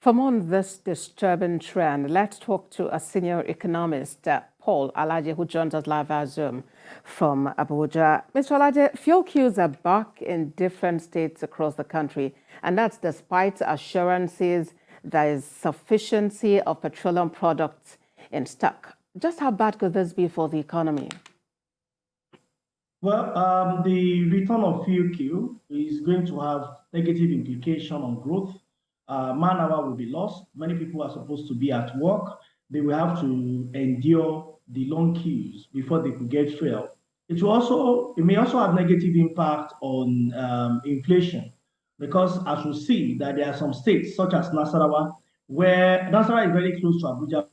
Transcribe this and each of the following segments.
From on this disturbing trend, let's talk to a senior economist, Paul Alaje, who joins us live via Zoom from Abuja. Mr. Alaje, fuel queues are back in different states across the country, and that's despite assurances there is sufficiency of petroleum products in stock. Just how bad could this be for the economy? Well, the return of fuel queue is going to have negative implication on growth. Man-hour will be lost. Many people are supposed to be at work. They will have to endure the long queues before they could get fuel. It may also have negative impact on inflation, because as we see that there are some states such as Nasarawa, where Nasarawa is very close to Abuja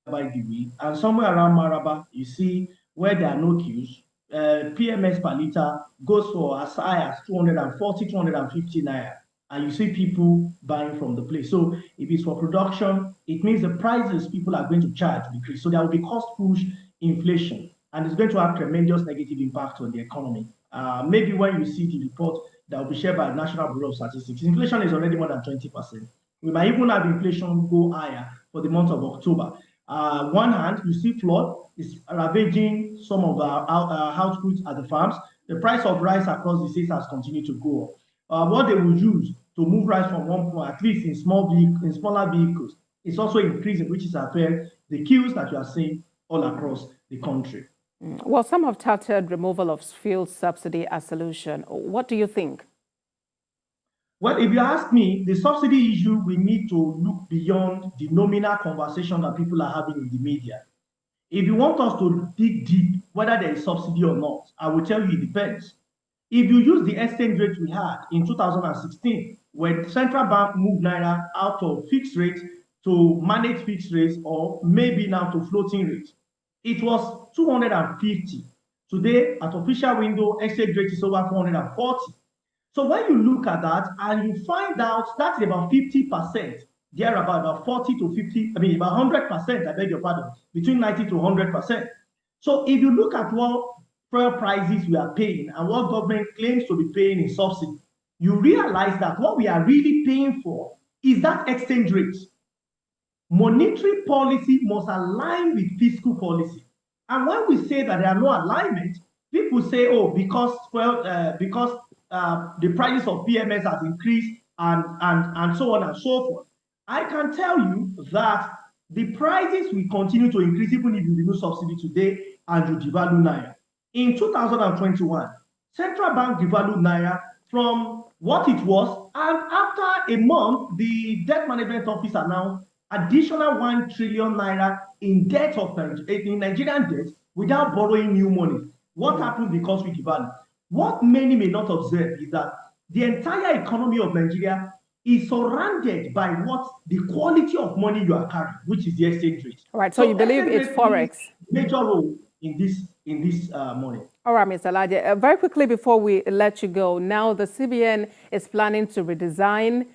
by the way, and somewhere around Maraba, you see where there are no queues, PMS per liter goes for as high as 240, 250 naira. And you see people buying from the place. So if it's for production, it means the prices people are going to charge decrease. So there will be cost push inflation, and it's going to have tremendous negative impact on the economy. Maybe when you see the report that will be shared by the National Bureau of Statistics, inflation is already more than 20%. We might even have inflation go higher for the month of October. One hand, you see flood is ravaging some of our outputs at the farms. The price of rice across the states has continued to go up. What they will use to move rice from one point, at least in smaller vehicles, is also increasing, which is affecting the queues that you are seeing all across the country. Well, some have touted removal of fuel subsidy as solution. What do you think? Well, if you ask me, the subsidy issue, we need to look beyond the nominal conversation that people are having in the media. If you want us to dig deep, whether there is subsidy or not, I will tell you it depends. If you use the exchange rate we had in 2016, when central bank moved naira out of fixed rate to manage fixed rates, or maybe now to floating rates, it was 250. Today, at official window, exchange rate is over 440. So when you look at that and you find out that's about 50%, there about 40 to 50, about 100%, I beg your pardon, between 90 to 100%. So if you look at what fuel prices we are paying and what government claims to be paying in subsidy, you realize that what we are really paying for is that exchange rate. Monetary policy must align with fiscal policy. And when we say that there are no alignment, people say, oh, because the prices of PMS has increased and so on and so forth. I can tell you that the prices will continue to increase even if you remove subsidy today and you devalue naira. In 2021, central bank devalued naira from what it was, and after a month, the debt management office announced additional 1 trillion naira in Nigerian debt without borrowing new money. What happened because we devalued? What many may not observe is that the entire economy of Nigeria is surrounded by what the quality of money you are carrying, which is the exchange rate. All right, so you believe it's forex? Major role in this money. All right, Mr. Alaje, very quickly before we let you go, now the CBN is planning to redesign,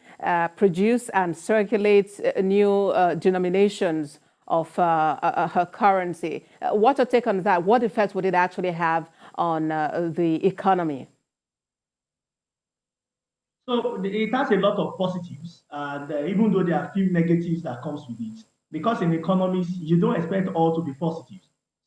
produce and circulate new denominations of her currency. What's your take on that? What effect would it actually have on the economy? So it has a lot of positives, and even though there are a few negatives that comes with it, because in economies, you don't expect all to be positive.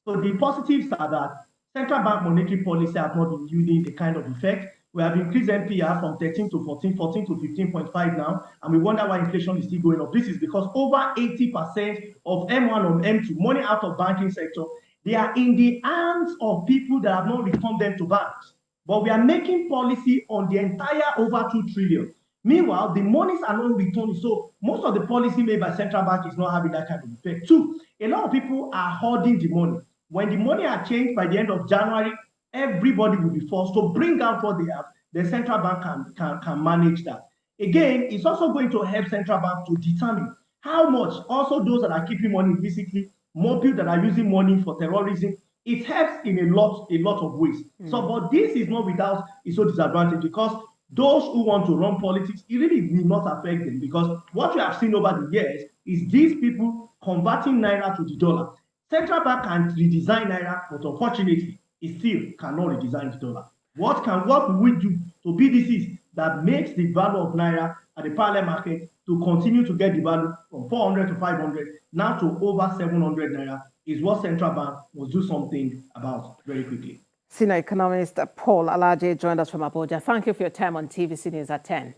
So the positives are that central bank monetary policy has not been yielding the kind of effect. We have increased NPR from 13 to 14, 14 to 15.5 now, and we wonder why inflation is still going up. This is because over 80% of M1 or M2, money out of banking sector, they are in the hands of people that have not returned them to banks. But we are making policy on the entire over 2 trillion. Meanwhile, the monies are not returned. So most of the policy made by central bank is not having that kind of effect. Two, a lot of people are hoarding the money. When the money are changed by the end of January, everybody will be forced to bring out what they have. The central bank can manage that. Again, it's also going to help central bank to determine how much, also those that are keeping money illicitly, more people that are using money for terrorism, it helps in a lot of ways. So, but this is not without its own disadvantage, because those who want to run politics, it really will not affect them, because what we have seen over the years is these people converting naira to the dollar. Central bank can redesign naira, but unfortunately, it still cannot redesign the dollar. What will we do to BDCs that makes the value of naira at the parallel market to continue to get the value from 400 to 500 now to over 700 naira is what central bank must do something about very quickly. Senior economist Paul Alaje joined us from Abuja. Thank you for your time on TVC News at 10.